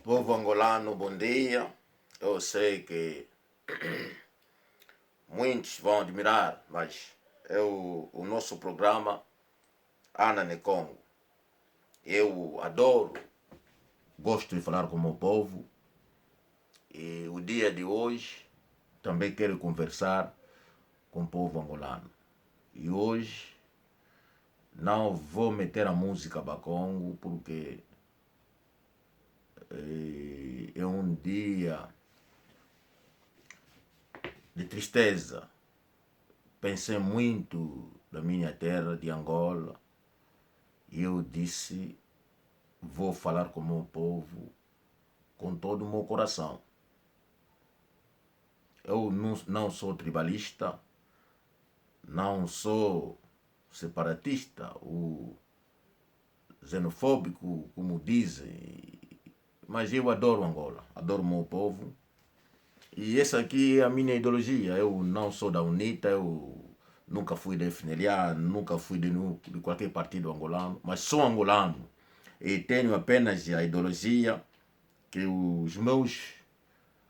Povo angolano, bom dia. Eu sei que muitos vão admirar, mas o nosso programa Ana ne Congo. Eu adoro, gosto de falar com o meu povo e o dia de hoje também quero conversar com o povo angolano. E hoje não vou meter a música Bakongo porque é um dia de tristeza. Pensei muito da minha terra, de Angola, e eu disse, vou falar com o meu povo com todo o meu coração. Eu não sou tribalista, não sou separatista, ou xenofóbico, como dizem, mas eu adoro Angola, adoro o meu povo. E essa aqui é a minha ideologia. Eu não sou da UNITA, eu nunca fui da FNLA, nunca fui de qualquer partido angolano, mas sou angolano. E tenho apenas a ideologia que os meus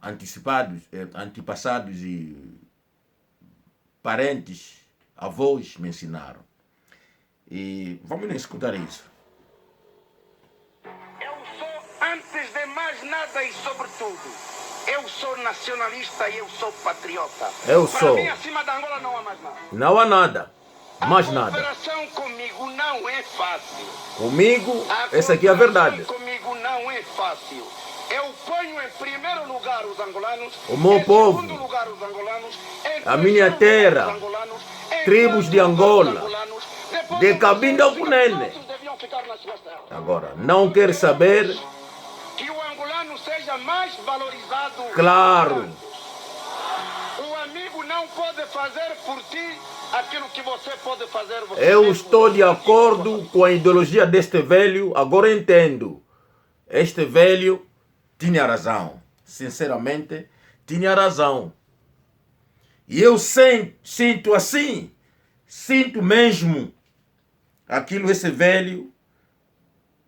antepassados e parentes, avós me ensinaram. E vamos escutar isso. Eu sou, antes de mais nada e sobretudo, eu sou nacionalista e eu sou patriota. Eu Para sou. mim, acima da Angola não há mais nada. Não há nada. Mais A nada. cooperação comigo não é fácil. Comigo, essa aqui é a verdade. Comigo não é fácil. Eu ponho em primeiro lugar os angolanos, O meu em povo, segundo lugar os angolanos, em a minha terceiro terra, lugar os angolanos, em tribos de quarto lugar os Angola, angolanos, depois de os Cabinda ao brasileiros, Cunene. todos deviam ficar nas suas terras. Agora, não quer saber? Que o angolano seja mais valorizado. Claro. O amigo não pode fazer por ti aquilo que você pode fazer você Eu mesmo. estou de acordo com a ideologia deste velho, agora entendo. Este velho tinha razão. Sinceramente, tinha razão. E eu sinto assim, sinto mesmo aquilo que esse velho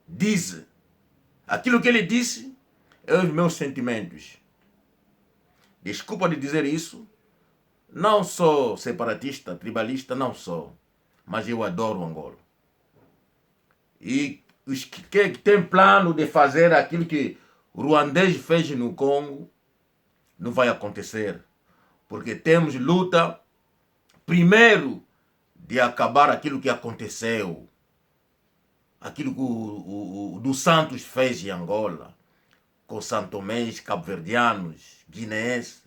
diz. Aquilo que ele disse é os meus sentimentos. Desculpa de dizer isso. Não sou separatista, tribalista, não sou. Mas eu adoro Angola. E os que têm plano de fazer aquilo que o ruandês fez no Congo, não vai acontecer. Porque temos luta, primeiro, de acabar aquilo que aconteceu. Aquilo que o dos Santos fez em Angola, com santomés, cabo-verdianos, guineenses,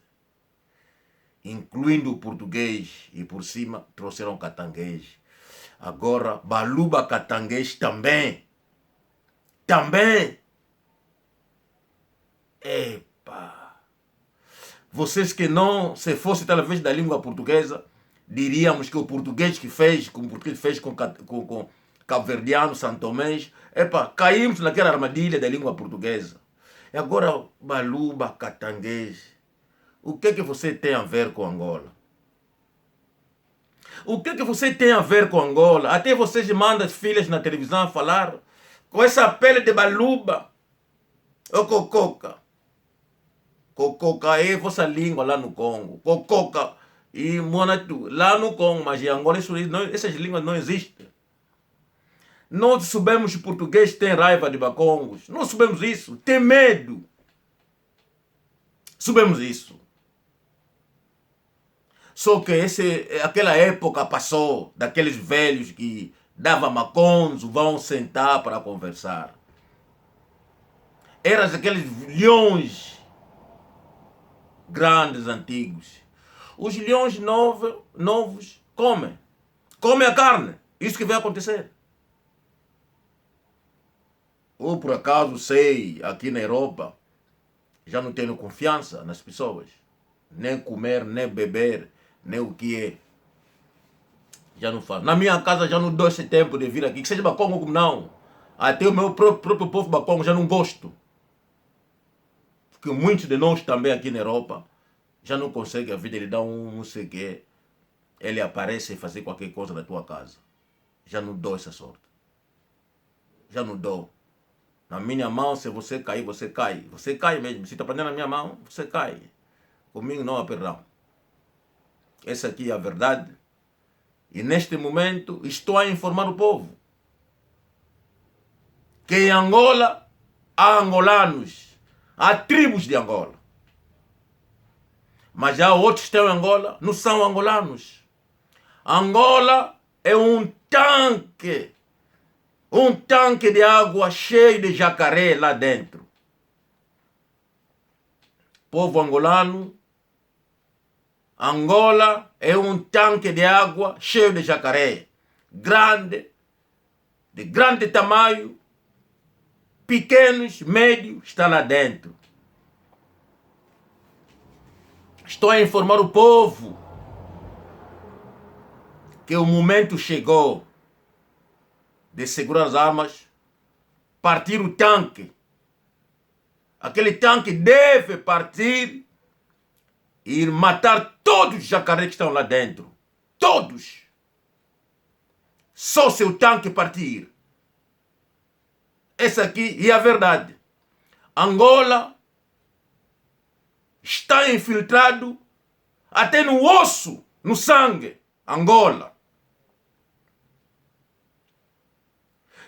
incluindo o português, e por cima trouxeram catanguês. Agora, Baluba catanguês também. Também. Epa. Vocês que não, se fosse talvez da língua portuguesa, diríamos que o português que fez, como o português fez com cabo-verdiano, santomés, epa, caímos naquela armadilha da língua portuguesa. E agora, Baluba catanguês. O que você tem a ver com Angola? O que você tem a ver com Angola? Até vocês mandam as filhas na televisão falar com essa pele de baluba. Ô cococa. Cococa é vossa língua lá no Congo. Cococa e monatu lá no Congo, mas em Angola essas línguas não existem. Nós sabemos que o português tem raiva de bacongos. Nós sabemos isso. Tem medo. Sabemos isso. Só que aquela época passou, daqueles velhos que davam maconzo, vão sentar para conversar. Eram aqueles leões grandes, antigos. Os leões novos comem. Comem a carne. Isso que vai acontecer. Ou por acaso sei, aqui na Europa, já não tenho confiança nas pessoas. Nem comer, nem beber, nem o que é. Já não faço. Na minha casa já não dou esse tempo de vir aqui. Que seja bacongo como não. Até o meu próprio povo bacongo já não gosto. Porque muitos de nós também aqui na Europa já não conseguem a vida. Ele dá não sei o que. Ele aparece e fazer qualquer coisa na tua casa. Já não dou essa sorte. Já não dou. Na minha mão, se você cair, você cai. Você cai mesmo. Se está prendendo na minha mão, você cai. Comigo não há perdão. Essa aqui é a verdade. E neste momento estou a informar o povo que em Angola há angolanos, há tribos de Angola. Mas há outros que estão em Angola, não são angolanos. Angola é um tanque de água cheio de jacaré lá dentro. Povo angolano, Angola é um tanque de água cheio de jacaré. Grande, de grande tamanho, pequenos, médios, está lá dentro. Estou a informar o povo que o momento chegou de segurar as armas, partir o tanque. Aquele tanque deve partir e ir matar todos os jacarés que estão lá dentro. Todos. Só se o tanque partir. Essa aqui é a verdade. Angola está infiltrado até no osso, no sangue. Angola.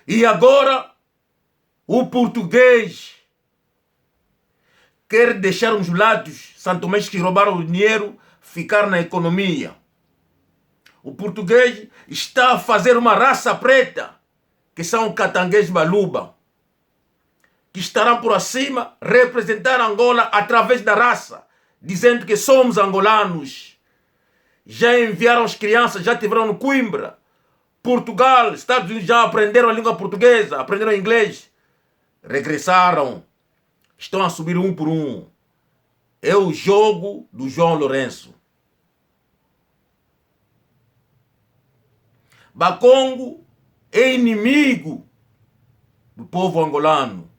E agora o português quer deixar uns lados santomenses que roubaram o dinheiro ficar na economia. O português está a fazer uma raça preta, que são catanguês baluba, que estarão por acima representar Angola através da raça, dizendo que somos angolanos. Já enviaram as crianças, já tiveram no Coimbra, Portugal, Estados Unidos, já aprenderam a língua portuguesa, aprenderam inglês, regressaram, estão a subir um por um. É o jogo do João Lourenço. Bakongo é inimigo do povo angolano.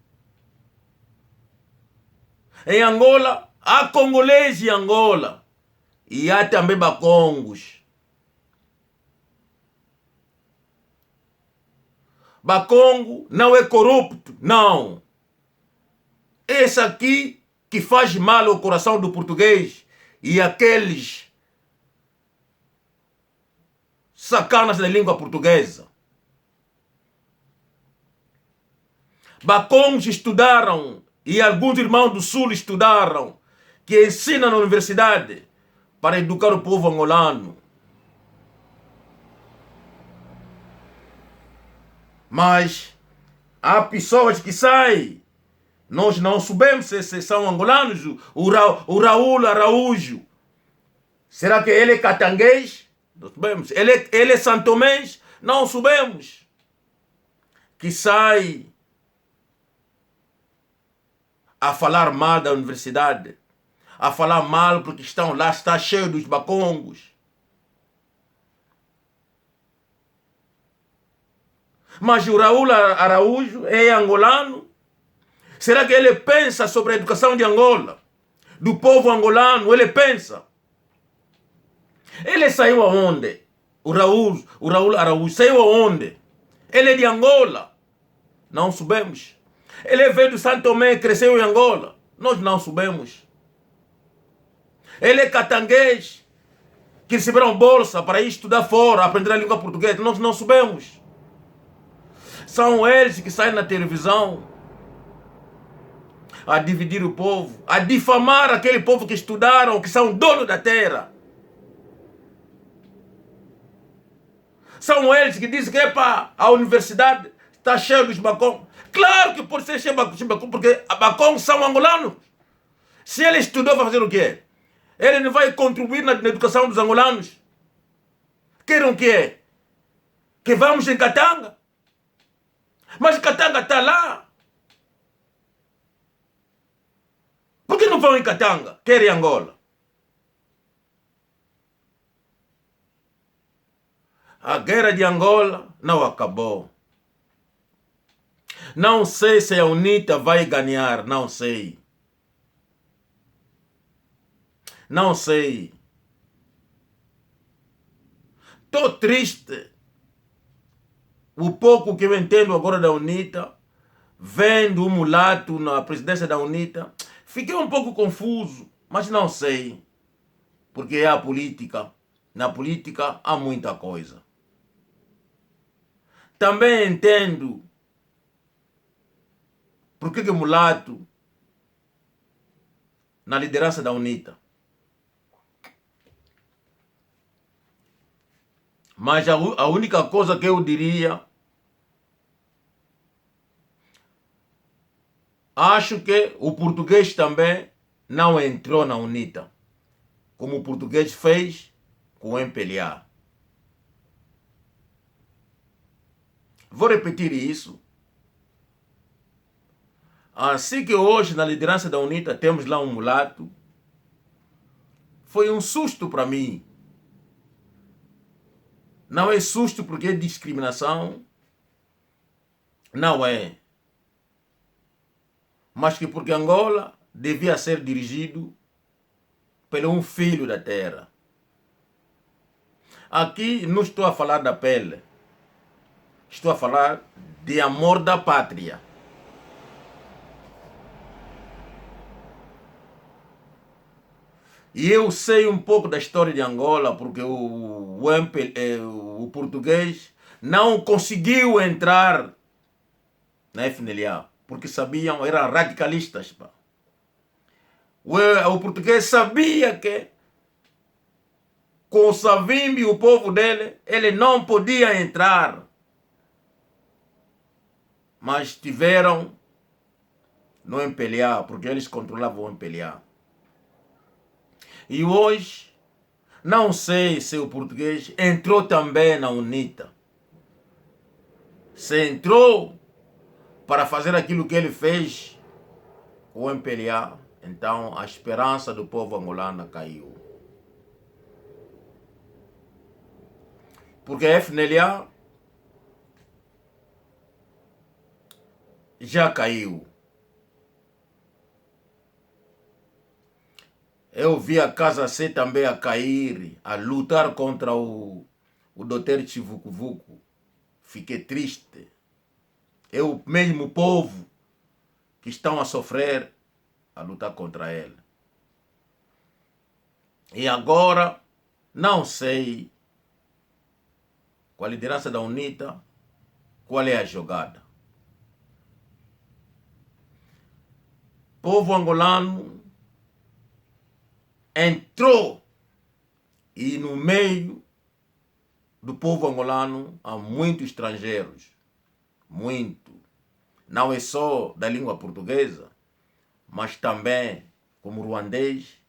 Em Angola, há congoleses em Angola e há também bakongos. Bakongo não é corrupto, não. Esse aqui que faz mal ao coração do português e aqueles sacanas da língua portuguesa. Bakongos estudaram e alguns irmãos do Sul estudaram, que ensinam na universidade para educar o povo angolano. Mas há pessoas que saem. Nós não sabemos se são angolanos. O Raul Araújo. Será que ele é catanguês? Não sabemos. Ele é santomês? Não sabemos. Que sai a falar mal da universidade. A falar mal porque estão lá, está cheio dos bakongos. Mas o Raul Araújo é angolano? Será que ele pensa sobre a educação de Angola? Do povo angolano, ele pensa? Ele saiu aonde? O Raul Araújo saiu aonde? Ele é de Angola? Não sabemos. Ele veio do Santo Tomé, cresceu em Angola? Nós não sabemos. Ele é catanguês, que receberam bolsa para ir estudar fora, aprender a língua portuguesa? Nós não sabemos. São eles que saem na televisão a dividir o povo, a difamar aquele povo que estudaram, que são donos da terra. São eles que dizem que a universidade está cheia dos bakongos. Claro que pode ser cheio de bakongos, porque bakongos são angolanos. Se ele estudou, vai fazer o quê? Ele não vai contribuir na educação dos angolanos? Querem o quê? Que vamos em Katanga? Mas Katanga está lá. Por que não vão em Katanga? Querem Angola? A guerra de Angola não acabou. Não sei se a UNITA vai ganhar, não sei. Não sei. Estou triste. O pouco que eu entendo agora da UNITA, vendo o mulato na presidência da UNITA, fiquei um pouco confuso, mas não sei, porque é a política. Na política há muita coisa. Também entendo por que mulato na liderança da UNITA. Mas a única coisa que eu diria, acho que o português também não entrou na UNITA, como o português fez com o MPLA. Vou repetir isso. Assim que hoje na liderança da UNITA temos lá um mulato, foi um susto para mim. Não é susto porque é discriminação, não é. Mas que porque Angola devia ser dirigido por um filho da terra. Aqui não estou a falar da pele, estou a falar de amor da pátria. E eu sei um pouco da história de Angola, porque o português não conseguiu entrar na FNLA, porque sabiam, eram radicalistas. Pá. O português sabia que com o Savimbi, o povo dele, ele não podia entrar. Mas tiveram no MPLA, porque eles controlavam o MPLA. E hoje, não sei se o português entrou também na UNITA. Se entrou para fazer aquilo que ele fez com o MPLA, então a esperança do povo angolano caiu. Porque a FNLA já caiu. Eu vi a Casa C também a cair, a lutar contra o Dr. Chivukuvuku. Fiquei triste. É o mesmo povo que estão a sofrer a lutar contra ele. E agora, não sei, com a liderança da UNITA, qual é a jogada. Povo angolano entrou e no meio do povo angolano há muitos estrangeiros. Muito. Não é só da língua portuguesa, mas também como ruandês,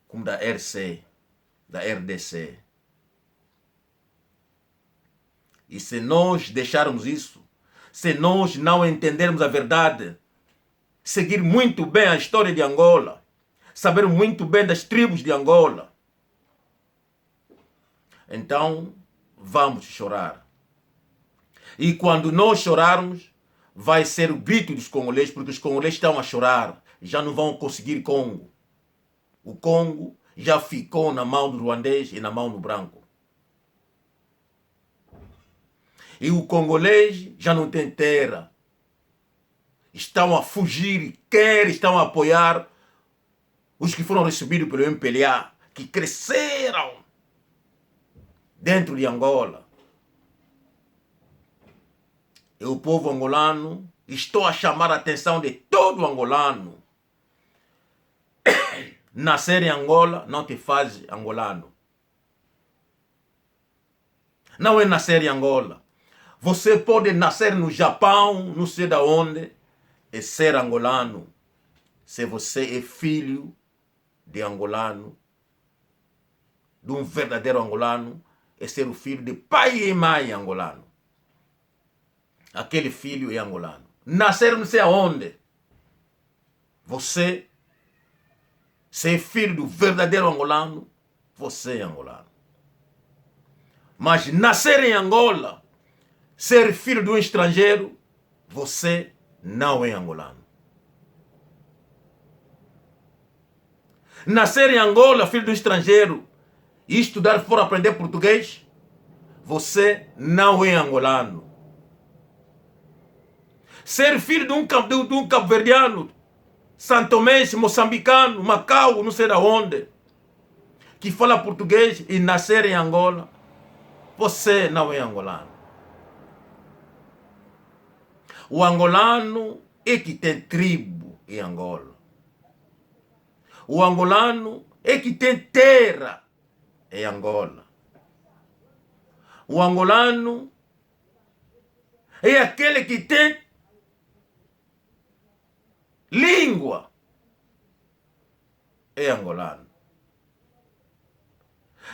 como da RC, da RDC. E se nós deixarmos isso, se nós não entendermos a verdade, seguir muito bem a história de Angola, saber muito bem das tribos de Angola, então vamos chorar. E quando nós chorarmos, vai ser o grito dos congoleses, porque os congoleses estão a chorar, já não vão conseguir Congo. O Congo já ficou na mão do ruandês e na mão do branco. E o congolês já não tem terra. Estão a fugir, estão a apoiar os que foram recebidos pelo MPLA, que cresceram dentro de Angola. E o povo angolano, estou a chamar a atenção de todo angolano. Nascer em Angola não te faz angolano. Não é nascer em Angola. Você pode nascer no Japão, não sei de onde, e ser angolano. Se você é filho de angolano, de um verdadeiro angolano, é ser o filho de pai e mãe angolano. Aquele filho é angolano. Nascer não sei aonde. Você, se é filho do verdadeiro angolano, você é angolano. Mas nascer em Angola, ser filho de um estrangeiro, você não é angolano. Nascer em Angola, filho de um estrangeiro, e estudar fora aprender português, você não é angolano. Ser filho de um cabo-verdiano, santomense, moçambicano, Macau, não sei de onde, que fala português e nascer em Angola, você não é angolano. O angolano é que tem tribo em Angola. O angolano é que tem terra em Angola. O angolano é aquele que tem língua. É angolano.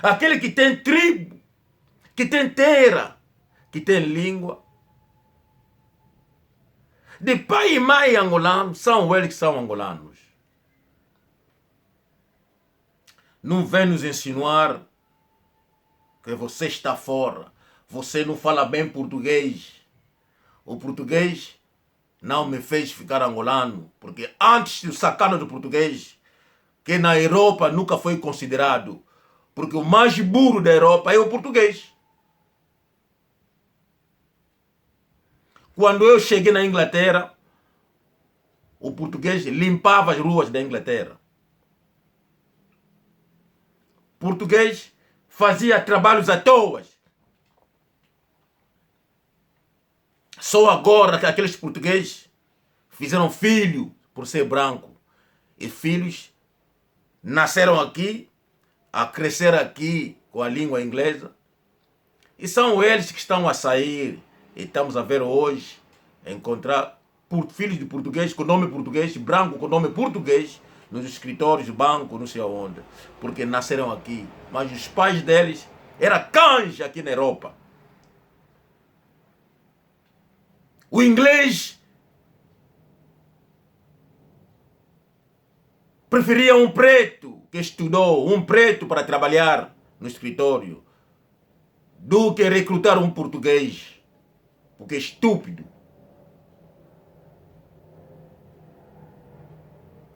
Aquele que tem tribo, que tem terra, que tem língua. De pai e mãe angolano, são eles que são angolanos. Não vem nos insinuar que você está fora. Você não fala bem português. O português não me fez ficar angolano. Porque antes do sacana do português, que na Europa nunca foi considerado. Porque o mais burro da Europa é o português. Quando eu cheguei na Inglaterra, o português limpava as ruas da Inglaterra. O português fazia trabalhos à toa. Só agora que aqueles portugueses fizeram filho por ser branco. E filhos nasceram aqui, a crescer aqui com a língua inglesa. E são eles que estão a sair. E estamos a ver hoje, encontrar filhos de português com nome português, branco com nome português, nos escritórios, banco, não sei aonde. Porque nasceram aqui. Mas os pais deles eram cães aqui na Europa. O inglês preferia um preto que estudou, um preto para trabalhar no escritório, do que recrutar um português, porque é estúpido.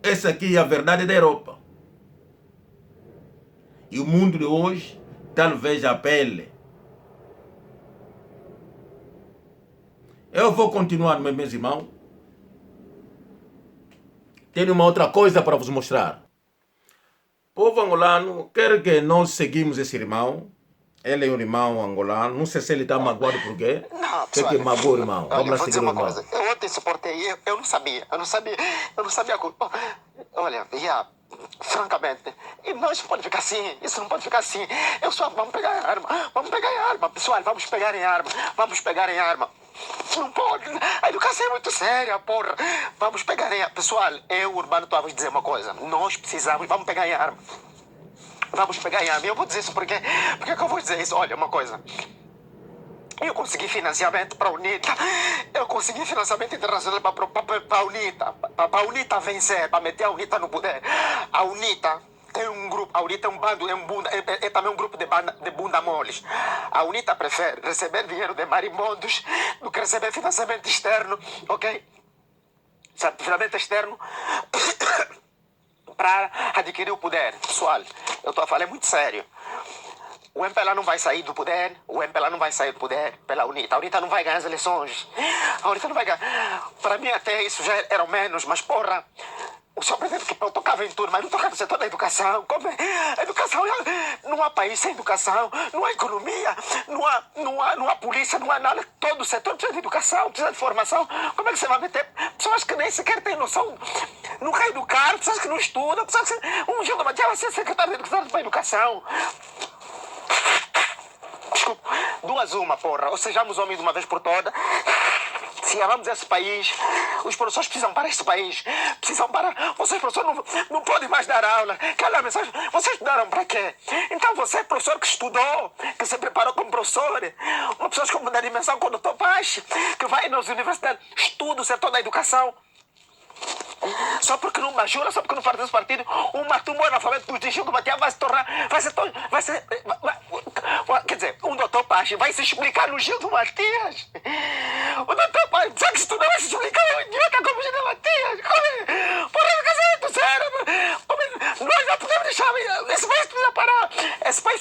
Essa aqui é a verdade da Europa. E o mundo de hoje talvez apele. Eu vou continuar, meus irmãos. Tenho uma outra coisa para vos mostrar. Povo angolano, quero que nós seguimos esse irmão. Ele é um irmão angolano. Não sei se ele está magoado por quê. Não, Tem que magoar o irmão. Olha, Vamos lá vou seguir dizer o uma irmão. coisa. Eu ontem suportei, eu não sabia. Olha, francamente, e nós não pode ficar assim, isso não pode ficar assim. Vamos pegar em arma, pessoal, vamos pegar em arma. Não pode, a educação é muito séria, porra. Vamos pegar em arma. Pessoal, eu, Urbano, estou a vos dizer uma coisa. Nós precisamos, vamos pegar em arma. Eu vou dizer isso porque que eu vou dizer isso? Olha, uma coisa. Eu consegui financiamento para a UNITA. Eu consegui financiamento internacional para a UNITA. Para a UNITA vencer, para meter a UNITA no poder. A UNITA tem um grupo, a UNITA é um bando, é também um grupo de bunda moles. A UNITA prefere receber dinheiro de marimbondos do que receber financiamento externo, ok? Financiamento externo para adquirir o poder. Pessoal, eu estou a falar muito sério. O MPLA não vai sair do poder, pela UNITA. A UNITA não vai ganhar as eleições. A UNITA não vai ganhar. Para mim até isso já era o menos, mas porra, o senhor presidente que eu tocava em tudo, mas não tocava no setor da educação. Como é? A educação, não há país sem educação, não há economia, não há polícia, não há nada. Todo o setor precisa de educação, precisa de formação. Como é que você vai meter pessoas que nem sequer têm noção, não quer educar, pessoas que não estudam, pessoas que... Um Gil da Matia vai ser secretário de educação para a educação. Desculpa, duas uma, porra. Ou sejamos homens de uma vez por todas. Se amamos esse país, os professores precisam parar este país. Precisam parar. Vocês, professores, não podem mais dar aula. Aquela mensagem, vocês estudaram para quê? Então você, professor que estudou, que se preparou como professor, uma pessoa com uma dimensão com o Dr. Paz, que vai nas universidades, estuda o setor da educação. Só porque não majora, só porque não faz desse partido, um matumbo analfabeto do Chico Batia vai se tornar, quer dizer, um doutor Paz vai se explicar no Gil do Matias. O doutor Paz, só que se tu não vai se explicar, é um idiota como o Gil do Matias. Por isso que é muito sério. Nós não podemos deixar, esse país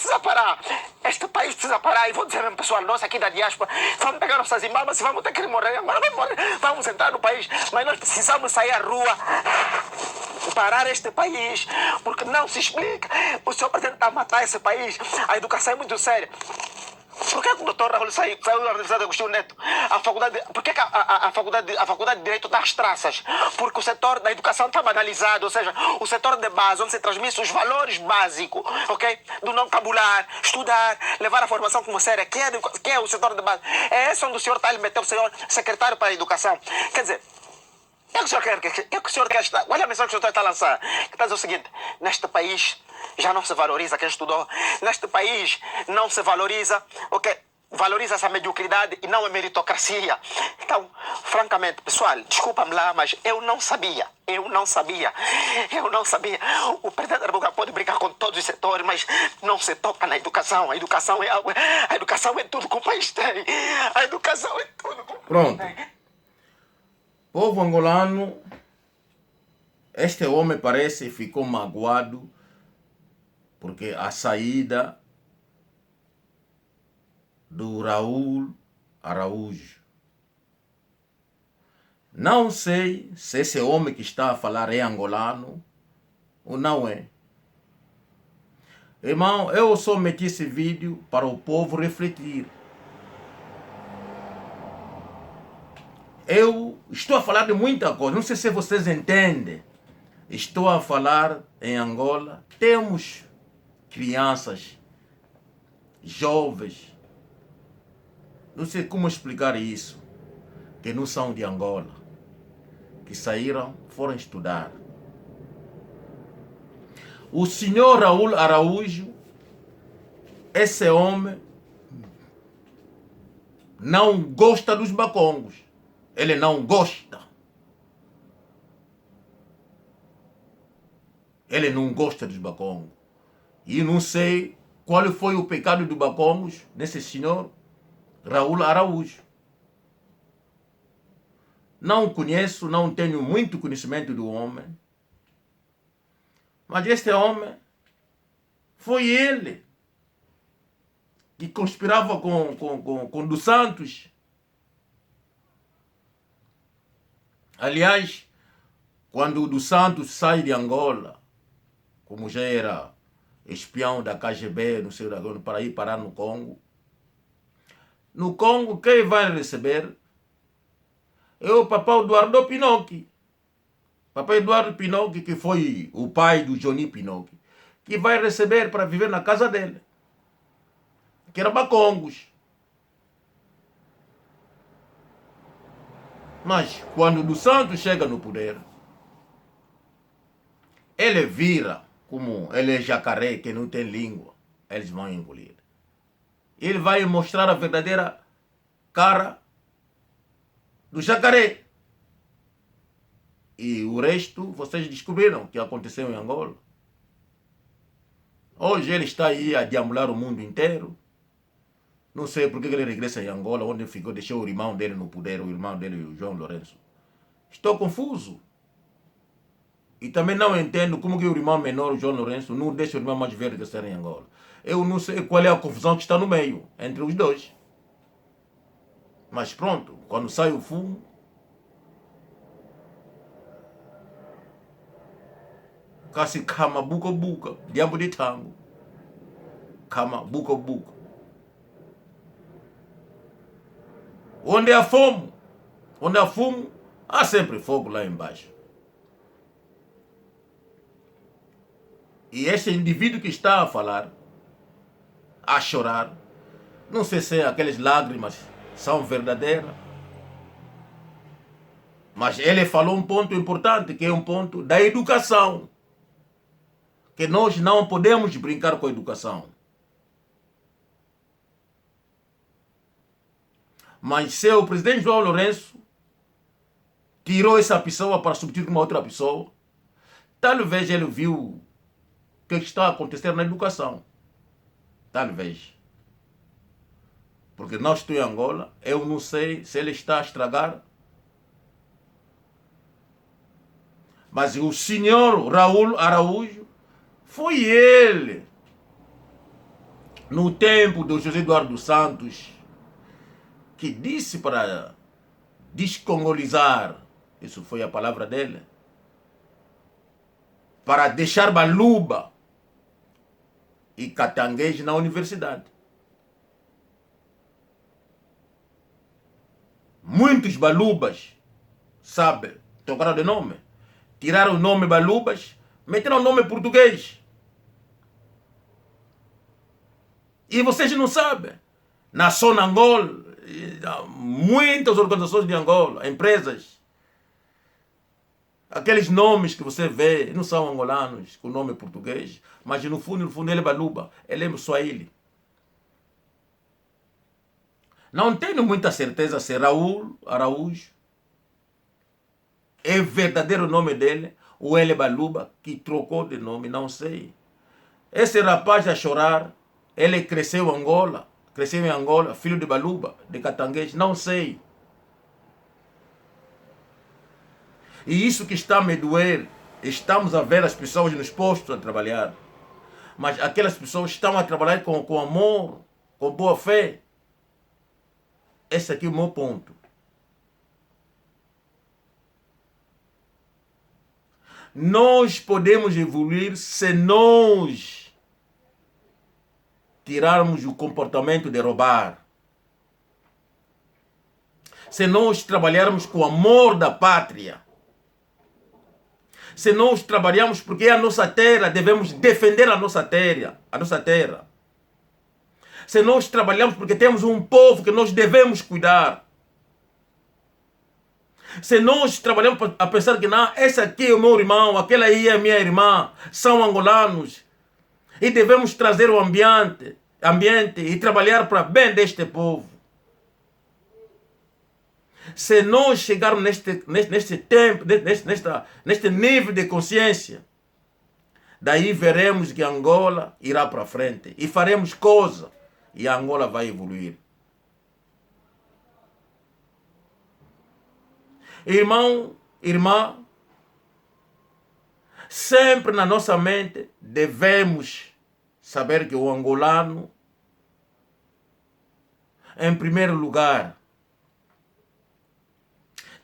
precisa parar. Este país precisa parar e vou dizer mesmo, pessoal, nós aqui da diáspora, vamos pegar nossas irmãs, vamos ter que morrer, agora vamos morrer, vamos entrar no país, mas nós precisamos sair à rua, parar este país, porque não se explica. O senhor presidente está a matar esse país, a educação é muito séria. Por que o doutor Raul saiu da Universidade de Agostinho Neto? Por que a faculdade de Direito está às traças? Porque o setor da educação está banalizado, ou seja, o setor de base, onde se transmite os valores básicos, ok? Do não cabular, estudar, levar a formação como séria, que é o setor de base. É esse onde o senhor está a meter o senhor secretário para a educação. Quer dizer, é o que o senhor quer estar. Olha a mensagem que o senhor está a lançar. Que está a dizer o seguinte: neste país já não se valoriza quem estudou. Neste país não se valoriza, ok? Valoriza-se a mediocridade e não a meritocracia. Então, francamente, pessoal, desculpa-me lá, mas eu não sabia. O presidente da República pode brincar com todos os setores, mas não se toca na educação. A educação é tudo que o país tem. A educação é tudo que o país tem. Pronto. Povo angolano, este homem parece que ficou magoado porque a saída do Raul Araújo. Não sei se esse homem que está a falar é angolano ou não é. Irmão, eu só meti esse vídeo para o povo refletir. Eu estou a falar de muita coisa, não sei se vocês entendem. Estou a falar em Angola, temos crianças, jovens, não sei como explicar isso, que não são de Angola, que saíram, foram estudar. O senhor Raul Araújo, esse homem, não gosta dos bacongos. Ele não gosta. Ele não gosta dos bacongos. E não sei qual foi o pecado dos bacongos nesse senhor Raul Araújo. Não conheço, não tenho muito conhecimento do homem. Mas este homem foi ele que conspirava com dos Santos. Aliás, quando o dos Santos sai de Angola, como já era espião da KGB, não sei onde, para ir parar no Congo. No Congo, quem vai receber é o papai Eduardo Pinocchio. Papai Eduardo Pinocchio, que foi o pai do Johnny Pinocchio, que vai receber para viver na casa dele, que era Bacongos. Mas quando o dos Santos chega no poder, ele vira como ele é jacaré que não tem língua, eles vão engolir. Ele vai mostrar a verdadeira cara do jacaré. E o resto vocês descobriram que aconteceu em Angola. Hoje ele está aí a deambular o mundo inteiro. Não sei por que ele regressa em Angola, onde ficou, deixou o irmão dele no poder, o irmão dele, o João Lourenço. Estou confuso. E também não entendo como que o irmão menor, o João Lourenço, não deixa o irmão mais velho crescer em Angola. Eu não sei qual é a confusão que está no meio, entre os dois. Mas pronto, quando sai o fumo, casi cama buca, diabo de tango. Cama buca. Onde há fumo, há sempre fogo lá embaixo. E este indivíduo que está a falar, a chorar, não sei se aquelas lágrimas são verdadeiras, mas ele falou um ponto importante, que é um ponto da educação. Que nós não podemos brincar com a educação. Mas se o presidente João Lourenço tirou essa pessoa para substituir uma outra pessoa, talvez ele viu o que está acontecendo na educação. Talvez. Porque nós estamos em Angola, eu não sei se ele está a estragar. Mas o senhor Raul Araújo, foi ele no tempo do José Eduardo dos Santos, que disse para descongolizar, isso foi a palavra dele, para deixar Baluba e Catanguês na universidade. Muitos Balubas, sabe, trocaram de nome. Tiraram o nome Balubas, meteram o nome português. E vocês não sabem. Na Zona Angola, muitas organizações de Angola, empresas, aqueles nomes que você vê não são angolanos com nome português, mas no fundo ele é Baluba, ele é Swahili. Não tenho muita certeza se Raul Araújo é verdadeiro nome dele ou ele é Baluba que trocou de nome, não sei. Esse rapaz a chorar, ele cresceu em Angola, filho de Baluba, de Catanguês, não sei. E isso que está a me doer, estamos a ver as pessoas nos postos a trabalhar, mas aquelas pessoas estão a trabalhar com amor, com boa fé. Esse aqui é o meu ponto. Nós podemos evoluir se nós tirarmos o comportamento de roubar. Se nós trabalharmos com o amor da pátria. Se nós trabalharmos porque é a nossa terra, devemos defender a nossa terra. Se nós trabalhamos porque temos um povo que nós devemos cuidar. Se nós trabalhamos a pensar que não, esse aqui é o meu irmão, aquela aí é a minha irmã, são angolanos, e devemos trazer o ambiente e trabalhar para bem deste povo. Se nós chegarmos neste tempo, neste nível de consciência, daí veremos que Angola irá para frente e faremos coisa. E a Angola vai evoluir. Irmão, irmã, sempre na nossa mente devemos saber que o angolano, em primeiro lugar,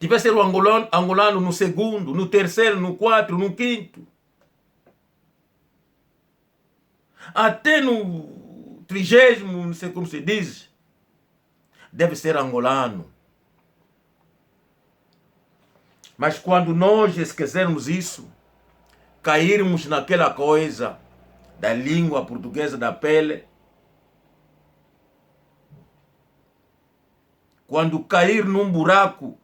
deve ser o angolano no segundo, no terceiro, no quarto, no quinto. Até no 30º, não sei como se diz, deve ser angolano. Mas quando nós esquecermos isso, cairmos naquela coisa da língua portuguesa da pele, quando cair num buraco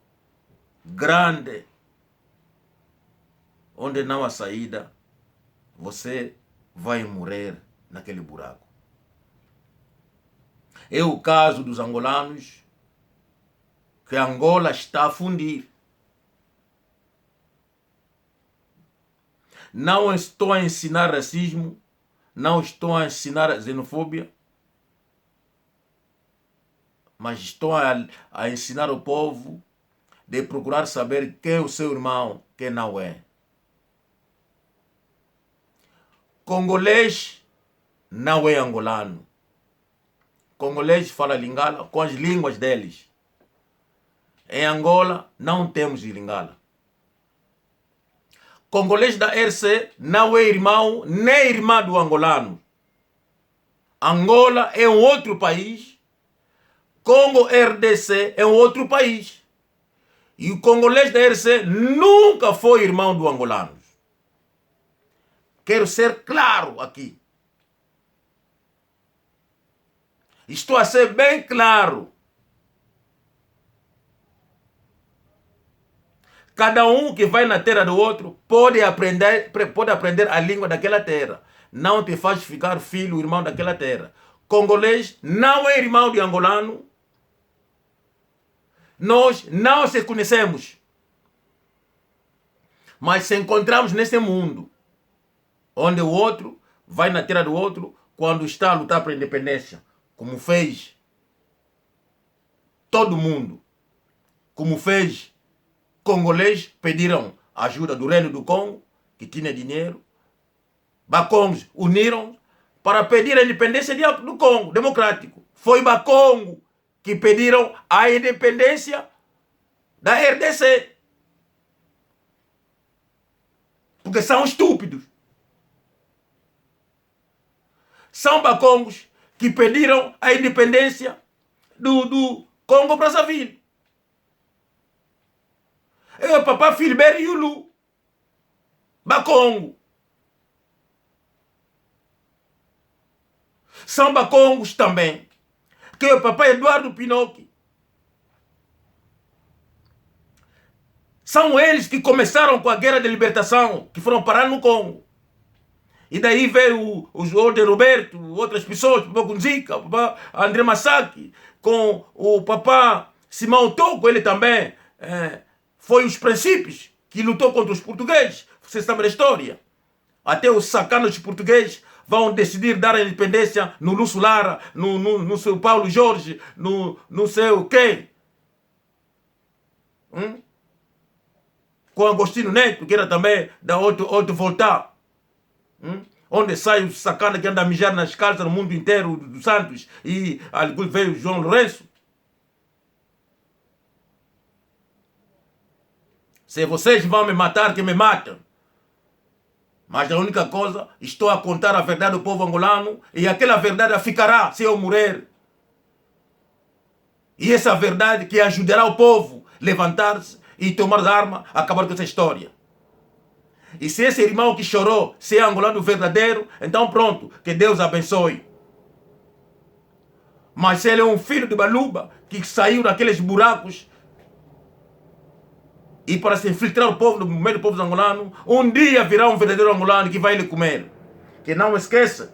grande, onde não há saída, você vai morrer naquele buraco. É o caso dos angolanos, que Angola está a fundir. Não estou a ensinar racismo, não estou a ensinar xenofobia, mas estou a ensinar o povo de procurar saber quem é o seu irmão, quem não é. Congolês não é angolano. Congolês fala lingala com as línguas deles. Em Angola não temos lingala. Congolês da RC não é irmão nem irmã do angolano. Angola é um outro país. Congo RDC é um outro país. E o congolês da RC nunca foi irmão do angolano. Quero ser claro aqui. Estou a ser bem claro. Cada um que vai na terra do outro pode aprender a língua daquela terra. Não te faz ficar filho, irmão daquela terra. Congolês não é irmão de angolano. Nós não se conhecemos. Mas se encontramos nesse mundo, onde o outro vai na terra do outro quando está a lutar para a independência, como fez todo mundo, como fez congolês, pediram ajuda do Reino do Congo, que tinha dinheiro, Bacongos uniram para pedir a independência do Congo democrático. Foi o Congo que pediram a independência da RDC. Porque são estúpidos. São bacongos que pediram a independência do Congo-Brazzaville. É o papá Filibert Yulu. Bacongo. São bacongos também. Que é o papá Eduardo Pinocchio. São eles que começaram com a guerra de libertação, que foram parar no Congo. E daí veio o João de Roberto, outras pessoas, o papá Gunzica, o papá André Massaki, com o papá Simão Toco, ele também foi os princípios que lutou contra os portugueses. Você sabe da história. Até os sacanos portugueses vão decidir dar a independência no Lúcio Lara, no seu Paulo Jorge, no seu quem? Com Agostinho Neto, que era também da Otto Volta. Onde sai o sacana que anda a mijar nas calças no mundo inteiro dos Santos. E ali veio João Lourenço. Se vocês vão me matar, que me matam. Mas a única coisa, estou a contar a verdade do povo angolano e aquela verdade ficará se eu morrer. E essa verdade que ajudará o povo a levantar-se e tomar as armas, acabar com essa história. E se esse irmão que chorou se é angolano verdadeiro, então pronto, que Deus abençoe. Mas se ele é um filho de Baluba que saiu daqueles buracos e para se infiltrar o povo no meio do povo angolano, um dia virá um verdadeiro angolano que vai lhe comer. Que não esqueça,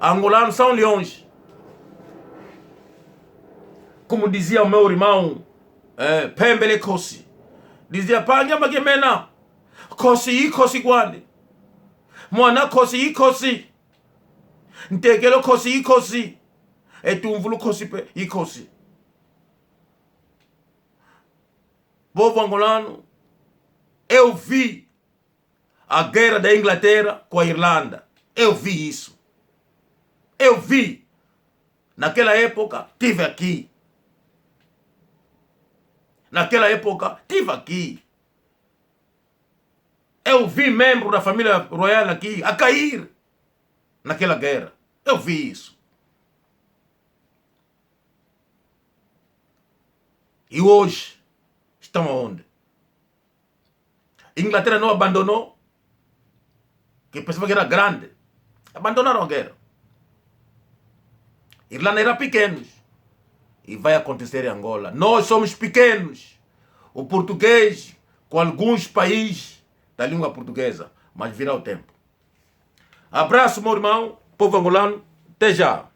angolanos são leões. Como dizia o meu irmão Pembele Kosi, dizia, Panga Magemena, Kosi Guande, Moana Kosi, Ntegelo Kosi, Etumvulu Kosi. Povo angolano, eu vi a guerra da Inglaterra com a Irlanda. Eu vi isso. Eu vi. Naquela época, tive aqui. Naquela época, tive aqui. Eu vi membro da família royal aqui a cair naquela guerra. Eu vi isso. E hoje, estão aonde? Inglaterra não abandonou, que pensava que era grande. Abandonaram a guerra. Irlanda era pequenos. E vai acontecer em Angola. Nós somos pequenos. O português, com alguns países da língua portuguesa. Mas virá o tempo. Abraço, meu irmão, povo angolano. Até já.